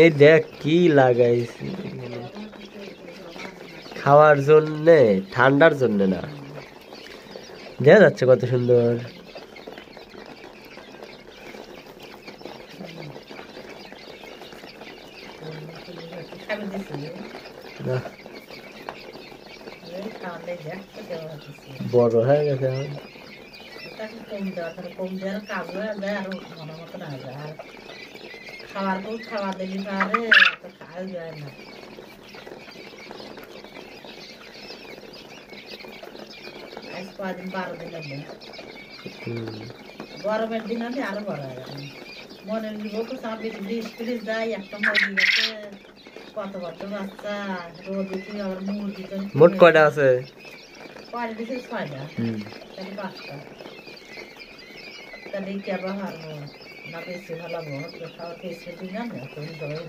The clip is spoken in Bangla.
এই দেখ কি লাগাইছি খাওয়ার জন্য, ঠান্ডার জন্য না। দেখা যাচ্ছে কত সুন্দর। বড় হয়ে গেছে খাওয়া দিলি পারে খাওয়া যায় না। আজ কদিন 12 দিন লাগবে, গরমের দিন হলে আরো বড় হয়ে যাবে। মনে নিব তো 20-30 যায়, একটা মরে গেছে, কত কত বাচ্চা রোদ উঠে আবার মুরগি। মোট কয়টা আছে? কয়টা দিছে? 6টা, তাহলে 5টা। তাহলে কে আবার হারবো না? বেশি ভালো খাওয়া খেয়েছে দিন না, তুমি সবাই